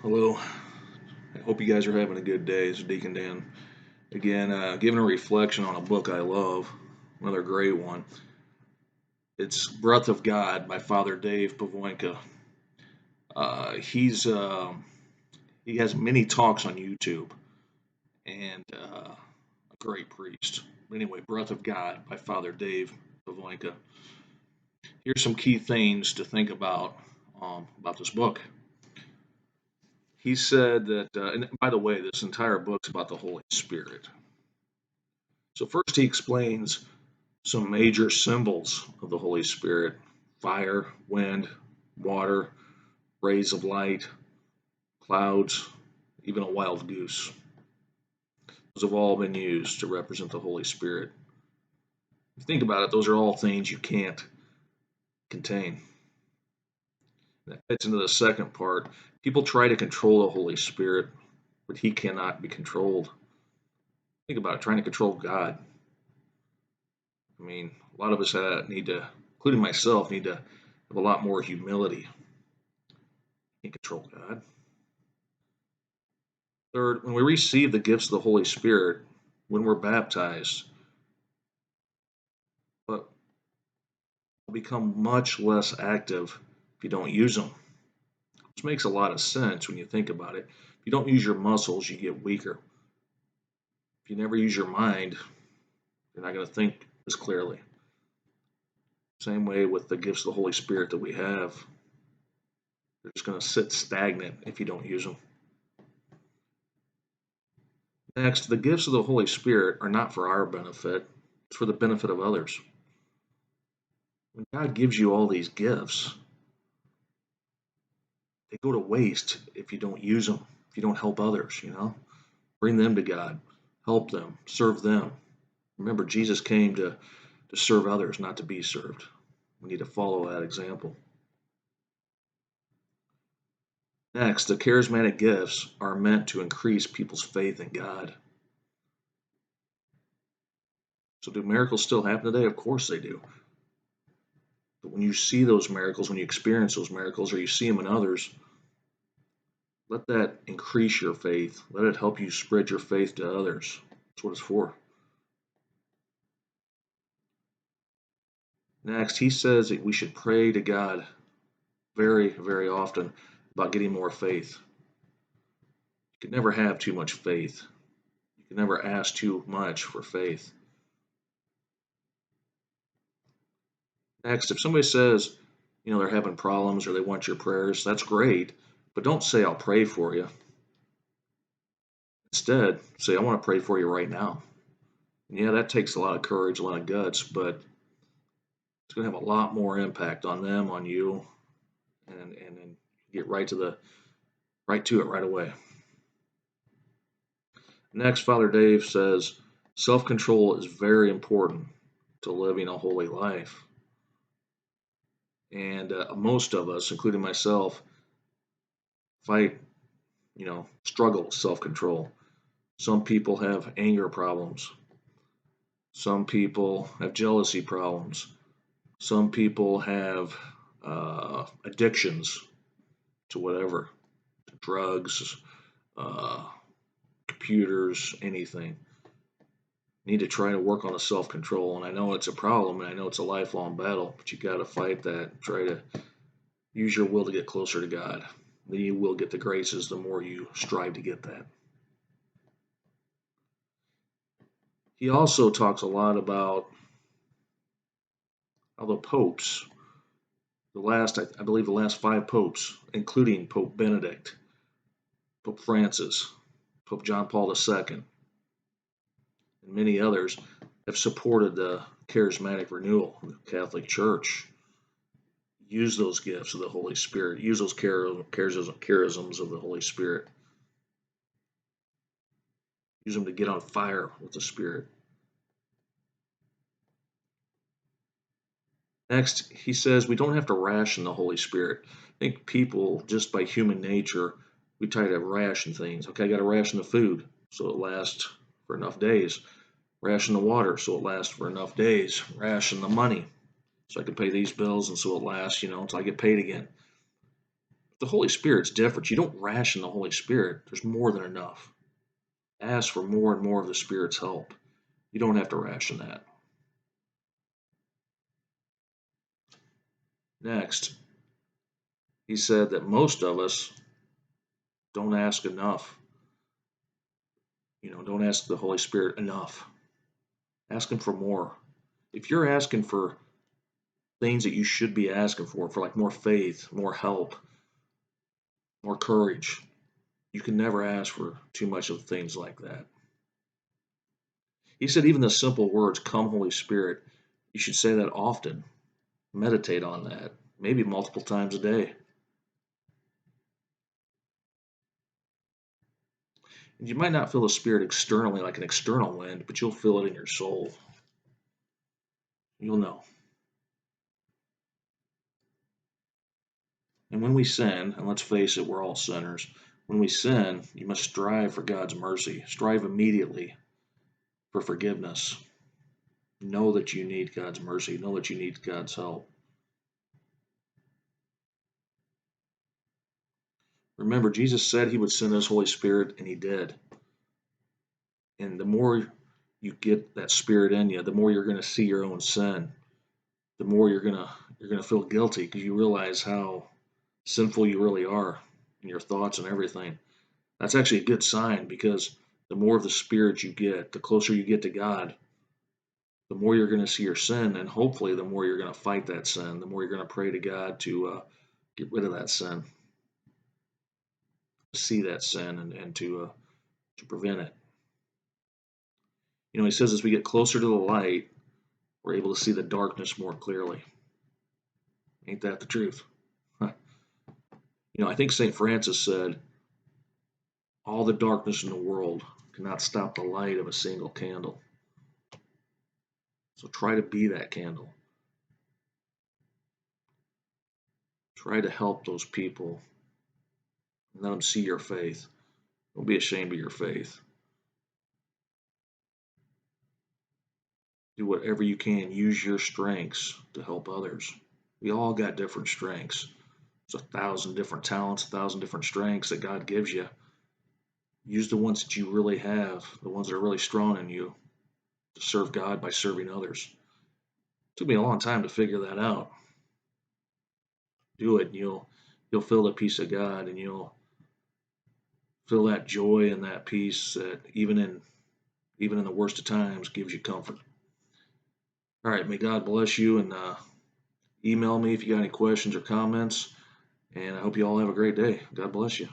Hello. I hope you guys are having a good day. This is Deacon Dan. Again, giving a reflection on a book I love, another great one. It's Breath of God by Father Dave Pivonka. He has many talks on YouTube and a great priest. Anyway, Breath of God by Father Dave Pivonka. Here's some key things to think about this book. He said that, and by the way, this entire book's about the Holy Spirit. So first he explains some major symbols of the Holy Spirit: fire, wind, water, rays of light, clouds, even a wild goose. Those have all been used to represent the Holy Spirit. If you think about it, those are all things you can't contain. That fits into the second part. People try to control the Holy Spirit, but he cannot be controlled. Think about it, trying to control God. I mean, a lot of us need to, including myself, need to have a lot more humility. Can't control God. Third, when we receive the gifts of the Holy Spirit, when we're baptized, but become much less active if you don't use them. Which makes a lot of sense when you think about it. If you don't use your muscles, you get weaker. If you never use your mind, you're not going to think as clearly. Same way with the gifts of the Holy Spirit that we have. They're just going to sit stagnant if you don't use them. Next, the gifts of the Holy Spirit are not for our benefit, it's for the benefit of others. When God gives you all these gifts, they go to waste if you don't use them, if you don't help others, Bring them to God, help them, serve them. Remember, Jesus came to serve others, not to be served. We need to follow that example. Next, the charismatic gifts are meant to increase people's faith in God. So do miracles still happen today? Of course they do. But when you see those miracles, when you experience those miracles, or you see them in others, let that increase your faith. Let it help you spread your faith to others. That's what it's for. Next, he says that we should pray to God very, very often about getting more faith. You can never have too much faith. You can never ask too much for faith. Next, if somebody says, they're having problems or they want your prayers, that's great, but don't say, I'll pray for you. Instead, say, I want to pray for you right now. And yeah, that takes a lot of courage, a lot of guts, but it's going to have a lot more impact on them, on you, and get right to it right away. Next, Father Dave says, self-control is very important to living a holy life. And most of us, including myself, struggle with self-control. Some people have anger problems. Some people have jealousy problems. Some people have addictions to whatever, to drugs, computers, anything. Need to try to work on the self-control, and I know it's a problem, and I know it's a lifelong battle, but you got to fight that. Try to use your will to get closer to God. Then you will get the graces the more you strive to get that. He also talks a lot about how the popes, I believe the last 5 popes, including Pope Benedict, Pope Francis, Pope John Paul II, and many others, have supported the charismatic renewal of the Catholic Church. Use those gifts of the Holy Spirit. Use those charisms of the Holy Spirit. Use them to get on fire with the Spirit. Next, he says we don't have to ration the Holy Spirit. I think people, just by human nature, we try to ration things. Okay, I got to ration the food so it lasts for enough days. Ration the water so it lasts for enough days. Ration the money so I can pay these bills and so it lasts, until I get paid again. The Holy Spirit's different. You don't ration the Holy Spirit. There's more than enough. Ask for more and more of the Spirit's help. You don't have to ration that. Next, he said that most of us don't ask enough. Don't ask the Holy Spirit enough. Ask Him for more. If you're asking for things that you should be asking for like more faith, more help, more courage, you can never ask for too much of things like that. He said even the simple words, "Come, Holy Spirit," you should say that often. Meditate on that, maybe multiple times a day. And you might not feel the Spirit externally like an external wind, but you'll feel it in your soul. You'll know. And when we sin, and let's face it, we're all sinners. When we sin, you must strive for God's mercy. Strive immediately for forgiveness. Know that you need God's mercy. Know that you need God's help. Remember, Jesus said He would send His Holy Spirit, and He did. And the more you get that Spirit in you, the more you're going to see your own sin. The more you're gonna feel guilty because you realize how sinful you really are in your thoughts and everything. That's actually a good sign because the more of the Spirit you get, the closer you get to God, the more you're going to see your sin, and hopefully the more you're going to fight that sin, the more you're going to pray to God to get rid of that sin, see that sin, and to prevent it. He says as we get closer to the light, we're able to see the darkness more clearly. Ain't that the truth? I think St. Francis said, all the darkness in the world cannot stop the light of a single candle. So try to be that candle. Try to help those people and let them see your faith. Don't be ashamed of your faith. Do whatever you can. Use your strengths to help others. We all got different strengths. There's 1,000 different talents, 1,000 different strengths that God gives you. Use the ones that you really have, the ones that are really strong in you, to serve God by serving others. It took me a long time to figure that out. Do it, and you'll feel the peace of God, and you'll feel that joy and that peace that even in the worst of times gives you comfort. All right, may God bless you, and email me if you got any questions or comments. And I hope you all have a great day. God bless you.